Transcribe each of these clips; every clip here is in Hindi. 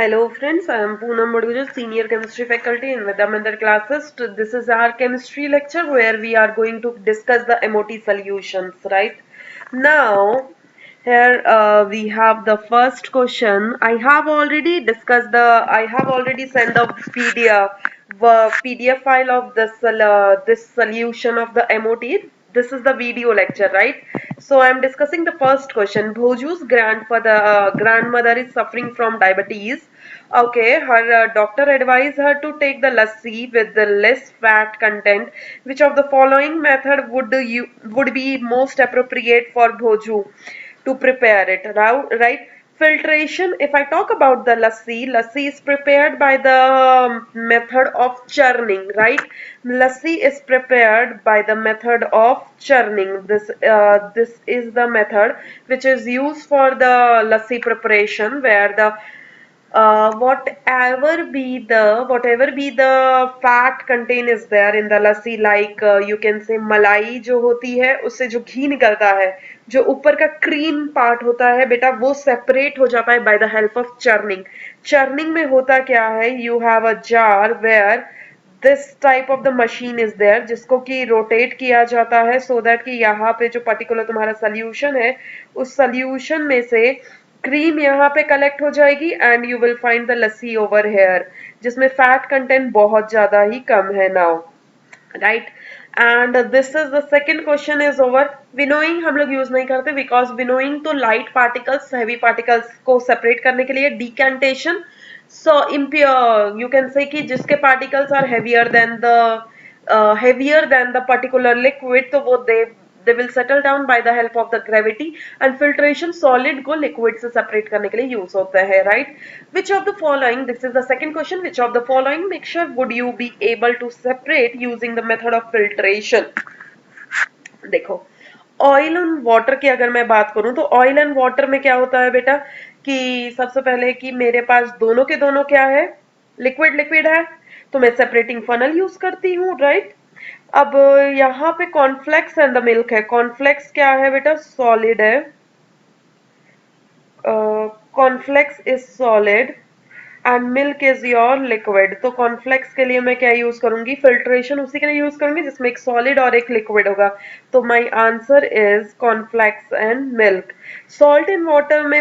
Hello friends, I am Poonam Madhuja, Senior Chemistry Faculty in Vedamandar classes. This is our chemistry lecture where we are going to discuss the MOT solutions, right? Now, here we have the first question. I have already sent the PDF file of this solution of the MOT. This is the video lecture, right? So I'm discussing the first question. Bhoju's grandmother is suffering from diabetes. Okay, her doctor advised her to take the lassi with the less fat content. Which of the following method would be most appropriate for Bhoju to prepare it? Right? Filtration. If I talk about the lassi is prepared by the method of churning, right? Lassi is prepared by the method of churning. This is the method which is used for the lassi preparation, where the whatever be the fat content is there in the lassi, like you can say मलाई जो होती है उससे जो घी निकलता है, जो ऊपर का क्रीम पार्ट होता है बेटा, वो सेपरेट हो जाता है by the help of churning. Churning में होता क्या है, you have a jar where this type of the machine is there, जिसको कि रोटेट किया जाता है सो दैट कि यहाँ पे जो पर्टिकुलर तुम्हारा सोल्यूशन है, उस सोल्यूशन में से क्रीम यहाँ पे कलेक्ट हो जाएगी and you will find the lassi over here, जिसमें फैट कंटेंट बहुत ज्यादा ही कम है now, right. And this is the second question is over. Winnowing हम लोग यूज नहीं करते बिकॉज विनोइंग तो लाइट पार्टिकल्स हैवी पार्टिकल्स को सेपरेट करने के लिए. Decantation, so impure you can say कि जिसके particles are heavier than the particular liquid, तो वो they will settle down by the help of the gravity. and filtration, solid को liquid से separate करने के लिए use होता है, right? which of the following, this is the second question, which of the following mixture would you be able to separate using the method of filtration? देखो, ऑयल एंड वाटर की अगर मैं बात करूं तो ऑयल एंड वाटर में क्या होता है बेटा, कि सबसे पहले कि मेरे पास दोनों के दोनों क्या है, लिक्विड लिक्विड है, तो मैं सेपरेटिंग फनल यूज करती हूँ, राइट. अब यहाँ पे कॉर्नफ्लेक्स एंड द मिल्क है. कॉर्नफ्लेक्स क्या है बेटा, सॉलिड है. Cornflakes is solid and milk is your liquid. तो कॉर्नफ्लेक्स के लिए मैं क्या यूज करूंगी, फिल्ट्रेशन उसी के लिए यूज करूंगी जिसमें एक सॉलिड और एक लिक्विड होगा. तो my answer is cornflakes and milk. Salt in water में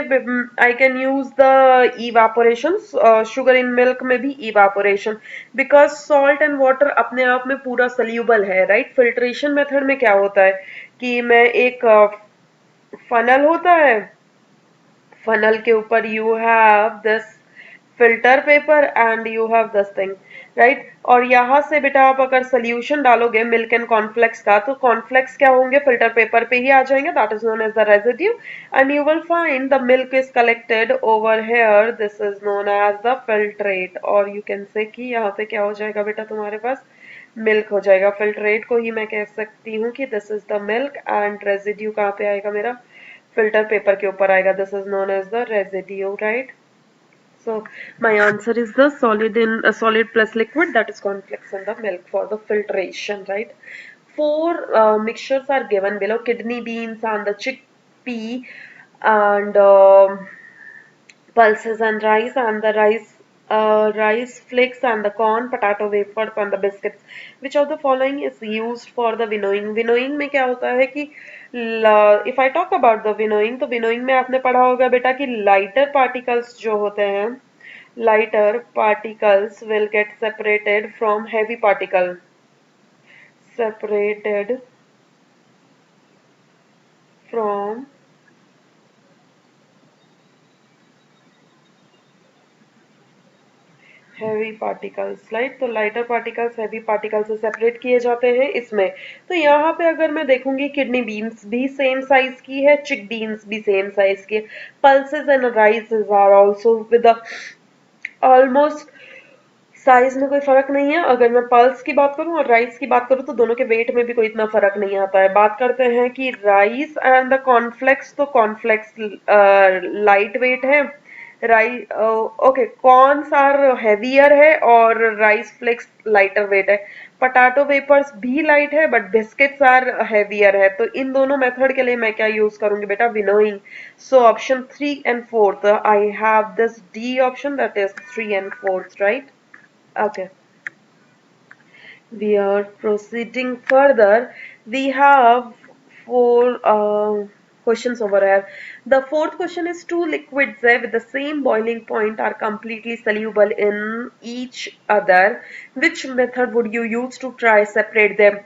I can use the evaporation. Sugar in milk में भी evaporation, because salt and water अपने आप में पूरा सोल्यूबल है, राइट. फिल्ट्रेशन मेथड में क्या होता है कि मैं एक फनल होता है, फनल के ऊपर you have this filter paper and you have this thing, right. और यहाँ से बेटा आप अगर सोल्यूशन डालोगे मिल्क एंड कॉर्नफ्लेक्स का, तो कॉर्नफ्लेक्स क्या होंगे, फिल्टर पेपर पे ही आ जाएंगे, that is known as the residue. And you will find the milk is collected over here, this is known as the filtrate. और यू कैन से कि यहाँ पे क्या हो जाएगा बेटा, तुम्हारे पास मिल्क हो जाएगा. फिल्ट्रेट को ही मैं कह सकती हूँ कि this is the milk and residue कहाँ पे आएगा मेरा, फिल्टर पेपर के ऊपर आएगा. This is known as the residue, right. So my answer is the solid plus liquid, that is cornflakes and the milk for the filtration, right? Four mixtures are given below: kidney beans and the chickpea and pulses and rice flakes and the corn, potato wafers and the biscuits. Which of the following is used for the winnowing? Winnowing में क्या होता है कि if I talk about the winnowing, तो winnowing में आपने पढ़ा होगा बेटा कि lighter particles जो होते हैं, lighter particles will get separated from heavy particle, separated from heavy particles, right. तो लाइटर पार्टिकल्स हैवी पार्टिकल्स से सेपरेट किए जाते हैं इसमें. तो यहाँ पे अगर मैं देखूंगी किडनी बीन्स भी सेम साइज की है, चिक बीन्स भी सेम साइज की है, pulses and rices are also with almost size में कोई फर्क नहीं है. अगर मैं पल्स की बात करूं और राइस की बात करूं तो दोनों के वेट में भी कोई इतना फर्क नहीं आता है. बात करते हैं कि राइस एंड द कॉर्नफ्लेक्स, तो कॉर्नफ्लेक्स लाइट वेट है, rice, okay, corns are heavier है और राइस फ्लेक्स लाइटर वेट है। पटाटो वेपर्स भी लाइट है बट बिस्किट्स आर हेवियर है। तो इन दोनों मेथड के लिए मैं क्या यूज करूंगी बेटा, winnowing. So option 3 and 4, I have this D option, that is 3 and 4, right. Okay, we are proceeding further. We have four questions over here. The fourth question is, two liquids with the same boiling point are completely soluble in each other. Which method would you use to try separate them?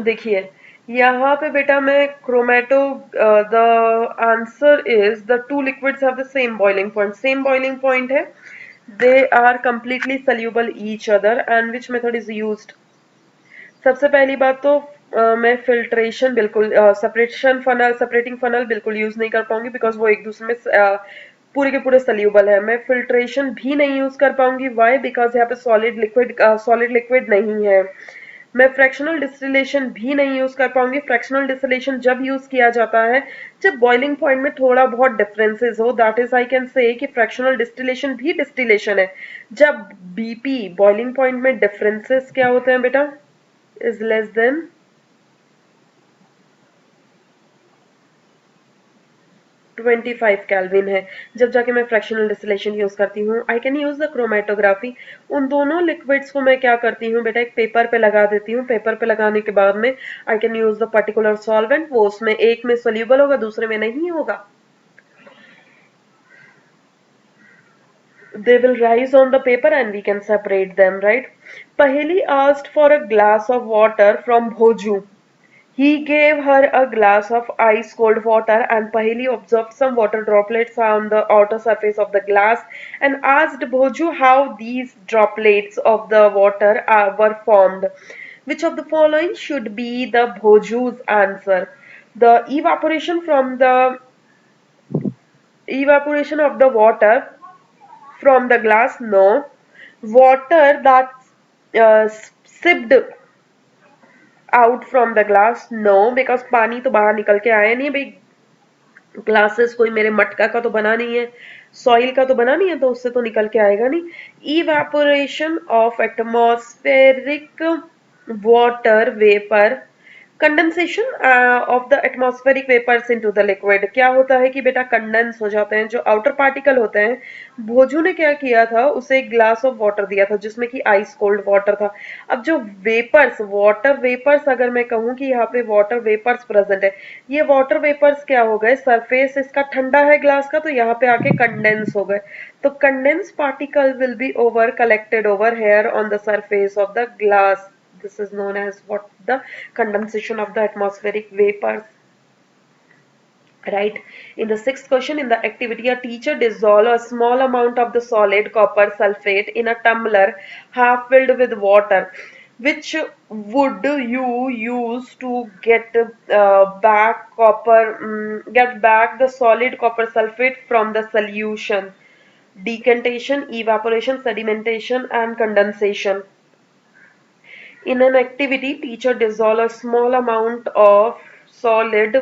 देखिए, यहाँ पे बेटा मैं क्रोमेटो, the answer is the two liquids have the same boiling point, same boiling point है, they are completely soluble each other, and which method is used? सबसे पहली बात तो मैं फिल्ट्रेशन बिल्कुल, सेपरेशन फनल, सेपरेटिंग फनल बिल्कुल यूज नहीं कर पाऊंगी बिकॉज वो एक दूसरे में पूरे के पूरे सल्यूबल है। मैं फिल्ट्रेशन भी नहीं यूज कर पाऊंगी, वाई, बिकॉज यहाँ पे सॉलिड लिक्विड नहीं है। मैं फ्रैक्शनल डिस्टिलेशन भी नहीं यूज कर पाऊंगी। फ्रैक्शनल डिस्टिलेशन जब यूज किया जाता है जब बॉइलिंग पॉइंट में थोड़ा बहुत डिफरेंसेस हो, that is I can say कि फ्रैक्शनल डिस्टिलेशन भी डिस्टिलेशन है। जब बीपी बॉइलिंग पॉइंट में डिफरेंसेस क्या होते हैं बेटा, is less than 25 केल्विन है, जब जाके मैं फ्रैक्शनल डिस्टिलेशन यूज करती हूँ। आई कैन यूज द क्रोमेटोग्राफी। उन दोनों लिक्विड्स को मैं क्या करती हूँ बेटा, एक पेपर पे लगा देती हूँ। पेपर पे लगाने के बाद में I can use the particular solvent, वो उसमें एक में सोल्यूबल होगा दूसरे में नहीं होगा। They will rise on the paper and we can separate them, right? Paheli asked for a glass of water from Bhoju. He gave her a glass of ice cold water, and Paheli observed some water droplets on the outer surface of the glass and asked Bhoju how these droplets of the water were formed. Which of the following should be the Bhoju's answer? The evaporation of the water from the glass, no. Water that sipped out from the glass, no, because पानी तो बाहर निकल के आया नहीं भाई। ग्लासेस कोई मेरे मटका का तो बना नहीं है, सॉइल का तो बना नहीं है, तो उससे तो निकल के आएगा नहीं। Evaporation of atmospheric water vapour, condensation of the atmospheric vapours into the liquid. क्या होता है कि बेटा कंडेंस हो जाते हैं जो आउटर पार्टिकल होते हैं। भोजू ने क्या किया था, उसे एक ग्लास ऑफ वाटर दिया था जिसमें कि आइस कोल्ड वाटर था। अब जो वेपर्स, वाटर वेपर्स, अगर मैं कहूं कि यहाँ पे वाटर वेपर्स प्रेजेंट है, ये वाटर वेपर्स क्या हो गए, सरफेस इसका ठंडा है ग्लास का, तो यहाँ पे आके कंडेंस हो गए। तो condense particle will be over collected over hair on the surface of the glass. This is known as what, the condensation of the atmospheric vapors, right? In the sixth question, in the activity, a teacher dissolve a small amount of the solid copper sulfate in a tumbler half filled with water. Which would you use to get back the solid copper sulfate from the solution? Decantation, evaporation, sedimentation, and condensation. In an activity, teacher dissolve a small amount of solid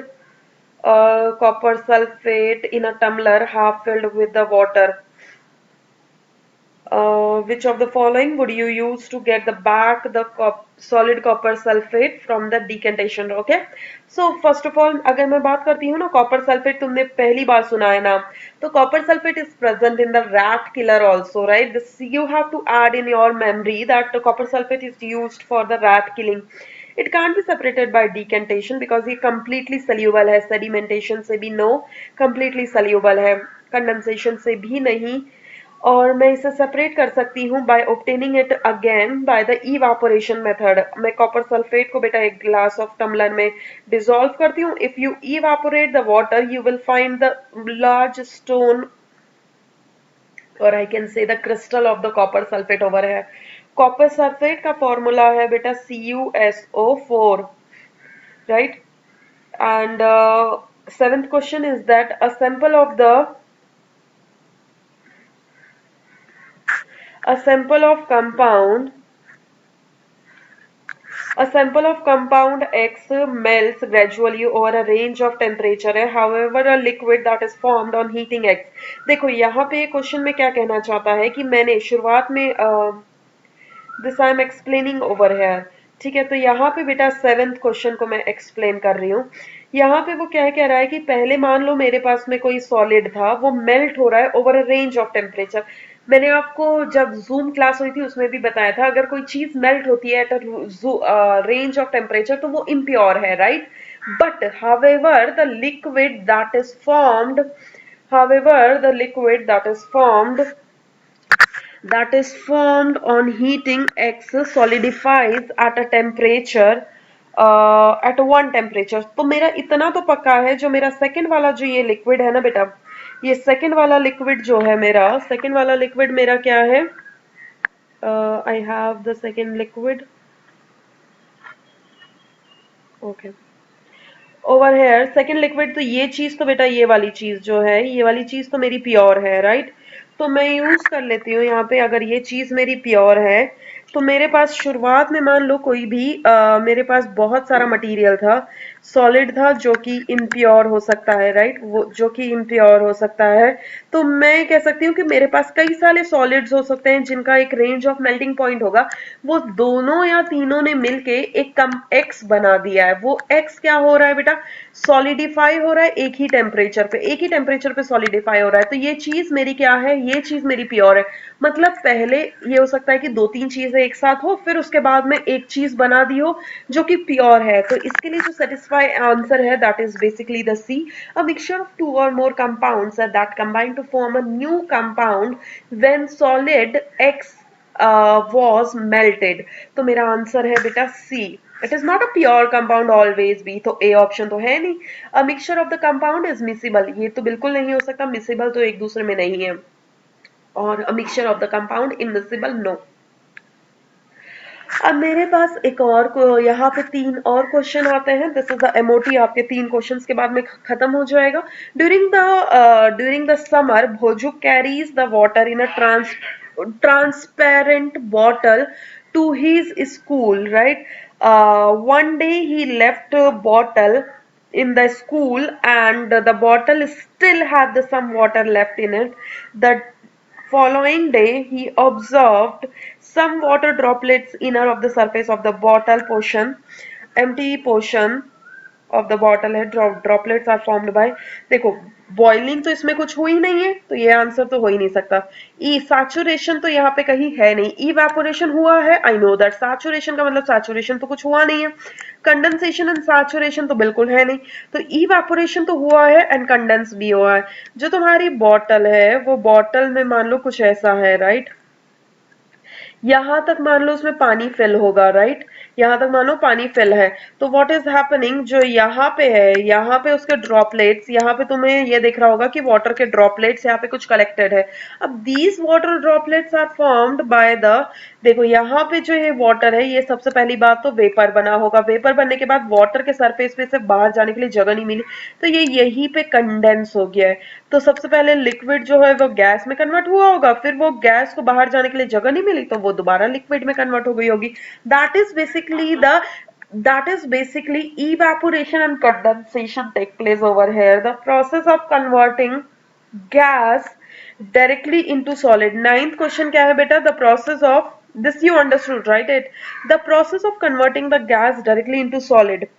copper sulfate in a tumbler half filled with the water. Which of the following would you use to get the back the solid copper sulfate from the decantation? Okay, so first of all, अगर मैं बात करती हूँ ना, कॉपर सल्फेट तुमने पहली बार सुना है नाम, तो copper sulphate is present in the rat killer also, right? This you have to add in your memory that the copper sulfate is used for the rat killing. It can't be separated by decantation because ये completely soluble है, sedimentation से भी no, completely soluble है, condensation से भी नहीं। और मैं इसे सेपरेट कर सकती हूँ by obtaining it again by the evaporation method. मैं कॉपर सल्फेट को बेटा एक ग्लास ऑफ टम्बलर में डिसॉल्व करती हूँ। If you evaporate the water you will find the large stone, और I can say the crystal of the copper sulphate over है। कॉपर सल्फेट का फॉर्मूला है बेटा CuSO4, right. And seventh question is that a sample of compound A sample of compound X melts gradually over a range of temperature है, however a liquid that is formed on heating X। देखो यहाँ पे क्वेश्चन में क्या कहना चाहता है कि मैंने शुरुआत में this I am explaining over here. ठीक है, तो यहाँ पे बेटा सेवेंथ क्वेश्चन को मैं एक्सप्लेन कर रही हूँ। यहाँ पे वो क्या कह रहा है कि पहले मान लो मेरे पास में कोई सॉलिड था, वो मेल्ट हो रहा है over a range of temperature. मैंने आपको जब जूम क्लास हुई थी उसमें भी बताया था, अगर कोई चीज मेल्ट होती है एट रेंज ऑफ टेम्परेचर तो वो इम्प्योर है, right. But however the liquid that is formed however the liquid that is formed on heating X solidifies at a temperature at one temperature। तो मेरा इतना तो पक्का है, जो मेरा सेकंड वाला जो ये लिक्विड है ना बेटा, ये सेकंड वाला लिक्विड जो है मेरा, सेकंड वाला लिक्विड मेरा क्या है, I have the second liquid, okay, over here second liquid. तो ये चीज तो बेटा, ये वाली चीज जो है, ये वाली चीज तो मेरी प्योर है, राइट। तो मैं यूज कर लेती हूँ यहाँ पे, अगर ये चीज मेरी प्योर है तो मेरे पास शुरुआत में मान लो कोई भी मेरे पास बहुत सारा मटेरियल था, सॉलिड था जो कि इम्प्योर हो सकता है, राइट, वो जो कि इम्प्योर हो सकता है। तो मैं कह सकती हूँ कि मेरे पास कई सारे सॉलिड्स हो सकते हैं जिनका एक रेंज ऑफ मेल्टिंग पॉइंट होगा, वो दोनों या तीनों ने मिलके एक कम एक्स बना दिया है। वो एक्स क्या हो रहा है बेटा, सॉलिडिफाई हो रहा है एक ही टेम्परेचर पे, एक ही टेम्परेचर पे सॉलिडिफाई हो रहा है। तो ये चीज मेरी क्या है, ये चीज मेरी प्योर है। मतलब पहले ये हो सकता है कि दो तीन चीजें एक साथ हो, फिर उसके बाद में एक चीज बना दी हो जो कि प्योर है। तो इसके लिए जो सेटिस्फाई आंसर है that is basically the C, a mixture of two or more compounds that combine to form a new compound when solid x was melted। तो मेरा आंसर है बेटा C, it is not a pure compound always B. तो ए ऑप्शन तो है नहीं। A mixture of the compound is miscible, ये तो बिल्कुल नहीं हो सकता, मिसिबल तो एक दूसरे में नहीं है। और a mixture of the compound immiscible, no. अब मेरे पास एक और यहाँ पे तीन और क्वेश्चन आते हैं। दिस इज द एमओटी, आपके तीन क्वेश्चंस के बाद में खत्म हो जाएगा। During the summer Bhoju carries the water in a transparent bottle to his school, right? One day he left a bottle in the school and the bottle still had some water left in it. The following day, he observed some water droplets inner of the surface of the bottle portion, empty portion of the bottle है, droplets are formed by। देखो बॉइलिंग तो इसमें कुछ हुई नहीं है, तो ये आंसर तो हो ही नहीं सकता। ई सैचुरेशन तो यहाँ पे कहीं है नहीं, इवेपोरेशन हुआ है, आई नो दैट। सैचुरेशन का मतलब सैचुरेशन तो कुछ हुआ नहीं है, कंडेंसेशन एंड सैचुरेशन तो बिल्कुल है नहीं। तो इवेपोरेशन तो हुआ है एंड कंडेंस भी हुआ है। जो तुम्हारी बॉटल है, वो बॉटल में मान लो कुछ ऐसा है, राइट। यहां तक मान लो उसमें पानी फिल होगा, राइट, यहां तक मान लो पानी फिल है। तो व्हाट इज हैपनिंग, जो यहाँ पे है, यहाँ पे उसके ड्रॉपलेट्स, यहाँ पे तुम्हें ये दिख रहा होगा कि वाटर के ड्रॉपलेट्स यहाँ पे कुछ कलेक्टेड है। अब these water droplets are formed by the, देखो यहाँ पे जो ये वाटर है, ये सबसे पहली बात तो वेपर बना होगा। वेपर बनने के बाद वाटर के सरफेस पे से बाहर जाने के लिए जगह नहीं मिली, तो ये यहीं पे कंडेंस हो गया है। तो सबसे पहले लिक्विड जो है वो गैस में कन्वर्ट हुआ होगा, फिर वो गैस को बाहर जाने के लिए जगह नहीं मिली, तो वो दोबारा लिक्विड में कन्वर्ट हो गई होगी। That is basically the that is basically evaporation and condensation take place over here, the process of converting gas directly into solid। Ninth question क्या है बेटा, the process of, this you understood right, it the process of converting the gas directly into solid।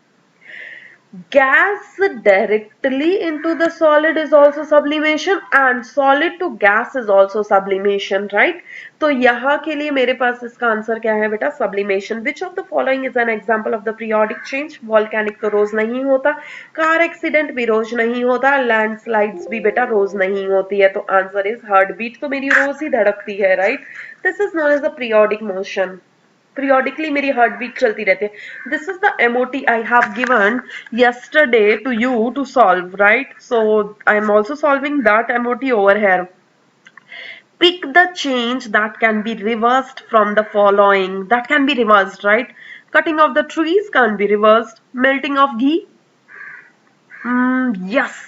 gas directly into the solid is also sublimation and solid to gas is also sublimation, right। तो यहाँ के लिए मेरे पास इसका आंसर क्या है बेटा, sublimation। which of the following is an example of the periodic change। volcanic तो रोज नहीं होता, कार एक्सीडेंट भी रोज नहीं होता, लैंडस्लाइड्स भी बेटा रोज नहीं होती है। तो आंसर इज हार्ट बीट, तो मेरी रोज ही धड़कती है, right. This is known as the periodic motion, periodically मेरी हार्ट बीट चलती रहती है। This is the MOT I have given yesterday to you to solve, right? So I am also solving that MOT over here। Pick the change that can be reversed from the following, that can be reversed, right? Cutting of the trees can't be reversed, melting of ghee yes,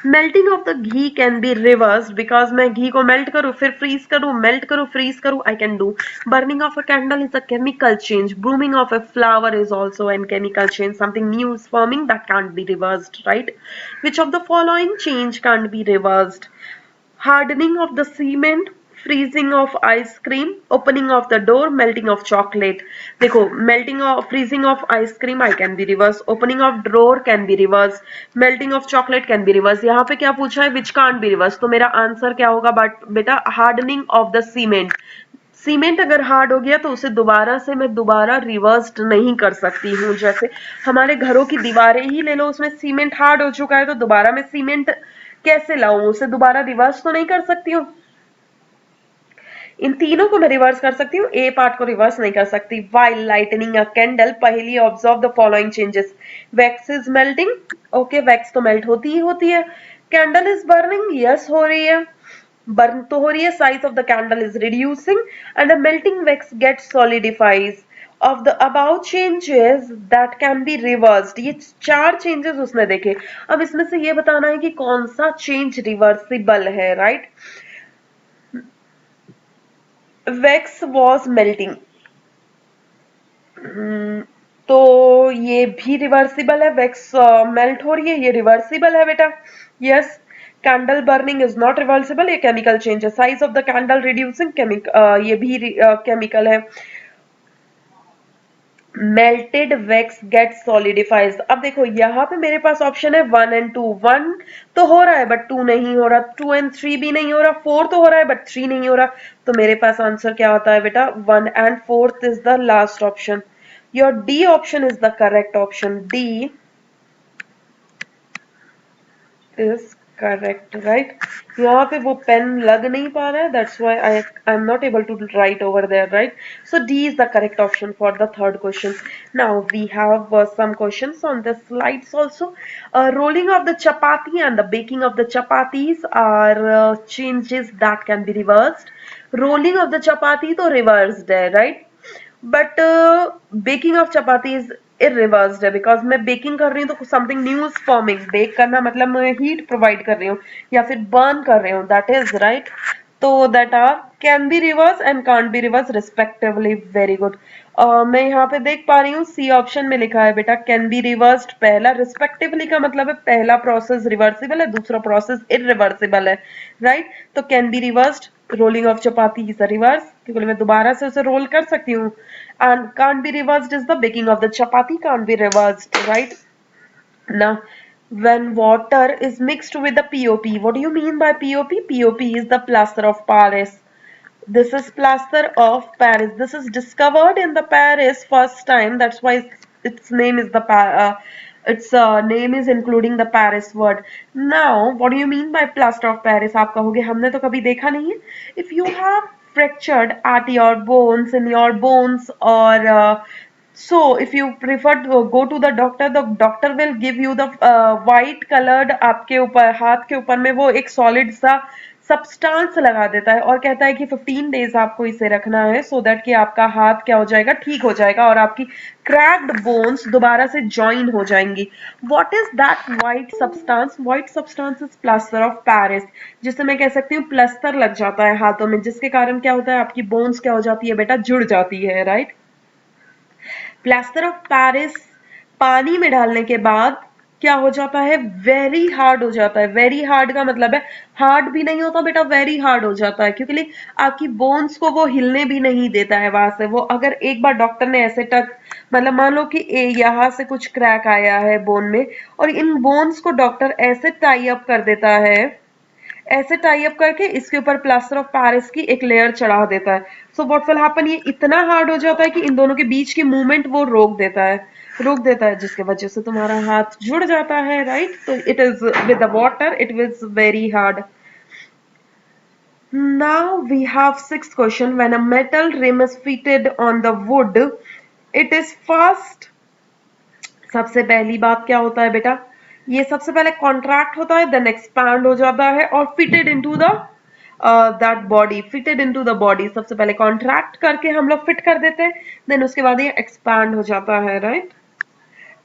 melting of the ghee can be reversed because मैं घी को मेल्ट करूँ फिर फ्रीज करूँ, मेल्ट करूँ फ्रीज करूँ, I can do. Burning of a candle is a chemical change. Blooming of a flower is also a chemical change. Something new is forming that can't be reversed, right? Which of the following change can't be reversed? Hardening of the cement, freezing of ice cream, opening of the door, melting of chocolate. देखो, melting of freezing of ice cream I can be reversed, opening of drawer can be reversed, melting of chocolate can be reversed. यहाँ पे क्या पूछा है, which can't be reversed, तो मेरा आंसर क्या होगा बेटा, hardening of the cement. Cement अगर हार्ड हो गया तो उसे दोबारा से मैं दोबारा रिवर्स्ड नहीं कर सकती हूँ. जैसे हमारे घरों की दीवारें ही ले लो, उसमें सीमेंट हार्ड हो चुका है तो दोबारा मैं सीमेंट कैसे लाऊं, उसे दोबारा रिवर्स तो नहीं कर सकती हूँ. इन तीनों को मैं रिवर्स कर सकती हूँ, ए पार्ट को रिवर्स नहीं कर सकती. व्हाइल लाइटनिंग अ कैंडल, पहली observe the following changes. Wax is melting, okay, wax तो मेल्ट होती ही होती है. कैंडल इज बर्निंग, यस हो रही है, बर्न तो हो रही है. Size of the candle is reducing and the melting wax get solidifies. Of the about changes that can be reversed, ये 4 चेंजेस उसने देखे. अब इसमें से ये बताना है कि कौन सा चेंज रिवर्सिबल है, राइट? वैक्स वॉज मेल्टिंग, तो ये भी रिवर्सिबल है. वैक्स मेल्ट हो रही है, ये रिवर्सिबल है बेटा. Yes. Candle burning is not reversible, ये केमिकल चेंज है. Size of the candle reducing, ये भी केमिकल है. Melted wax get solidifies. अब देखो यहाँ पे मेरे पास ऑप्शन है 1 एंड 2. 1 तो हो रहा है बट 2 नहीं हो रहा, 2 एंड 3 भी नहीं हो रहा, 4 तो हो रहा है बट 3 नहीं हो रहा. तो मेरे पास आंसर क्या होता है बेटा, 1 and 4 is the last option. Your D option is the correct option. D is correct, right? यहाँ पे वो पेन लग नहीं पा रहा है, that's why I am not able to write over there, right? So D is the correct option for the third question. Now we have some questions on the slides also. Rolling of the chapati and the baking of the chapatis are changes that can be reversed. Rolling of the chapati तो reversed है, right? But baking of chapati is irreversed है बिकॉज मैं बेकिंग कर रही हूँ तो something new is forming. Bake करना मतलब मैं हीट प्रोवाइड कर रही हूँ या फिर बर्न कर रही हूँ, दैट इज राइट. तो that are can be reverse and can't be reverse respectively. Very good. मैं यहाँ पे देख पा रही हूँ सी ऑप्शन में लिखा है बेटा कैन बी रिवर्स्ड पहला, रिस्पेक्टिवली का मतलब है पहला प्रोसेस रिवर्सिबल है, दूसरा प्रोसेस इरिवर्सिबल है, राइट? तो can be reversed. Rolling of chapati is a reverse क्योंकि मैं दोबारा से उसे रोल कर सकती हूँ. And can't be reversed is the baking of the chapati can't be reversed, right? Now when water is mixed with the POP, what do you mean by POP? POP is the plaster of Paris. This is plaster of Paris. This is discovered in the Paris first time, that's why its name is the its name is including the Paris word. Now what do you mean by plaster of Paris? आप कहोगे हमने तो कभी देखा नहीं है. If you have fractured at your bones, in your bones, or so if you prefer to go to the doctor will give you the white colored, आपके ऊपर हाथ के ऊपर में वो एक solid सा सब्सटेंस लगा देता है और कहता है कि 15 डेज आपको इसे रखना है सो दैट कि आपका हाथ क्या हो जाएगा, ठीक हो जाएगा और आपकी क्रैक्ड बोन्स दोबारा से ज्वाइन हो जाएंगी. What is that white substance? White substance is plaster of Paris, जिससे मैं कह सकती हूँ प्लस्तर लग जाता है हाथों में, जिसके कारण क्या होता है, आपकी बोन्स क्या हो जाती है बेटा, जुड़ जाती है, राइट? प्लास्टर ऑफ पेरिस पानी में डालने के बाद क्या हो जाता है, वेरी हार्ड हो जाता है. वेरी हार्ड का मतलब है हार्ड भी नहीं होता बेटा, वेरी हार्ड हो जाता है क्योंकि आपकी बोन्स को वो हिलने भी नहीं देता है वहां से. वो अगर एक बार डॉक्टर ने ऐसे टच, मतलब मान लो कि यहाँ से कुछ क्रैक आया है बोन में और इन बोन्स को डॉक्टर ऐसे टाई अप कर देता है, ऐसे टाई अप करके इसके ऊपर प्लास्टर ऑफ पेरिस की एक लेयर चढ़ा देता है. सो व्हाट विल हैपन, ये इतना हार्ड हो जाता है कि इन दोनों के बीच की मूवमेंट वो रोक देता है जिसके वजह से तुम्हारा हाथ जुड़ जाता है, राइट? तो it is with the water it is very hard. Now we have sixth question. When a metal rim is fitted on the wood, it is first. सबसे पहली बात क्या होता है बेटा, ये सबसे पहले कॉन्ट्रैक्ट होता है, देन एक्सपैंड हो जाता है और fitted into the that body. Fitted into the body, सबसे पहले कॉन्ट्रैक्ट करके हम लोग फिट कर देते हैं, देन उसके बाद ये एक्सपैंड हो जाता है, right?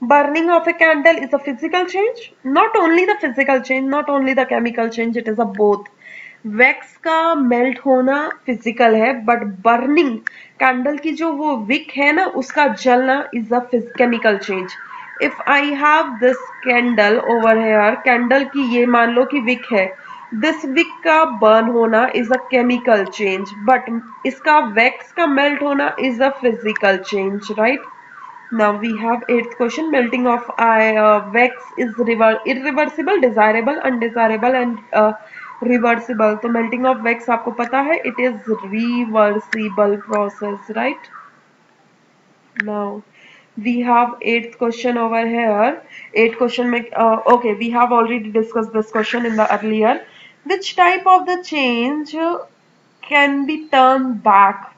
Burning of a candle is a physical change. Not only the physical change, not only the chemical change, it is a both. Wax का मेल्ट होना फिजिकल है, बट बर्निंग कैंडल की जो वो विक है ना उसका जलना is a chemical change. If I have this candle over here, candle की ये मान लो कि विक है, दिस विक का बर्न होना is a chemical change, but इसका वैक्स का मेल्ट होना is a physical change, right? Now we have eighth question. Melting of wax is irreversible, desirable, undesirable and reversible. तो melting of wax आपको पता है it is reversible process, right? Now we have eighth question over here. Eighth question में okay, we have already discussed this question in the earlier. Which type of the change can be turned back?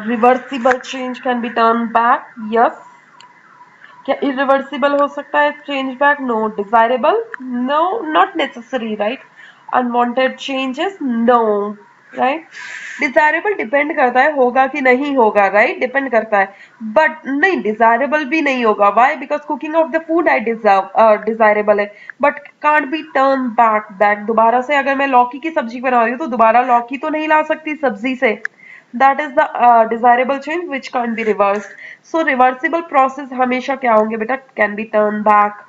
Reversible change can be turned back. Yes. क्या irreversible हो सकता है change back? No. Desirable? No, not necessary, right? Unwanted changes? No, right? Desirable depend करता है होगा कि नहीं होगा, right? Depend करता है, but नहीं desirable भी नहीं होगा. Why? Because cooking of the food I desirable है, but can't be turned back. दोबारा से अगर मैं लौकी की सब्जी बना रही हूँ तो दोबारा लौकी तो नहीं ला सकती सब्जी से. That is the desirable change which can't be reversed. So reversible process हमेशा क्या होंगे बेटा? Can be turned back.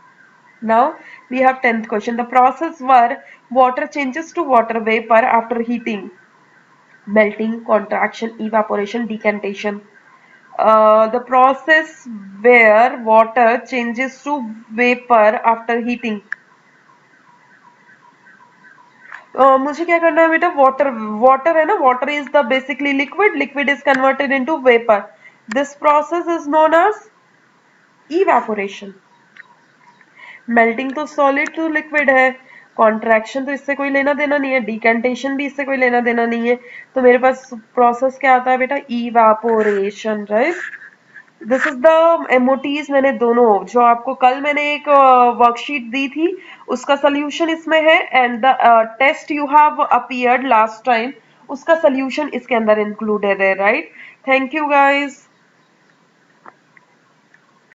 Now we have 10th question. The process where water changes to water vapor after heating: melting, contraction, evaporation, decantation. The process where water changes to vapor after heating. मुझे क्या करना है बेटा? वाटर, वाटर है ना, water is the basically liquid, liquid is converted into vapour. This process is known as evaporation. Melting तो सॉलिड टू लिक्विड है, कॉन्ट्रैक्शन तो इससे कोई लेना देना नहीं है, डिकेंटेशन भी इससे कोई लेना देना नहीं है, तो मेरे पास प्रोसेस क्या आता है बेटा? Evaporation, right? This is the MOTs. मैंने दोनों जो आपको कल मैंने एक वर्कशीट दी थी उसका सोल्यूशन इसमें है, and the test you have appeared last time उसका सोल्यूशन इसके अंदर इंक्लूडेड है, राइट? Thank you guys.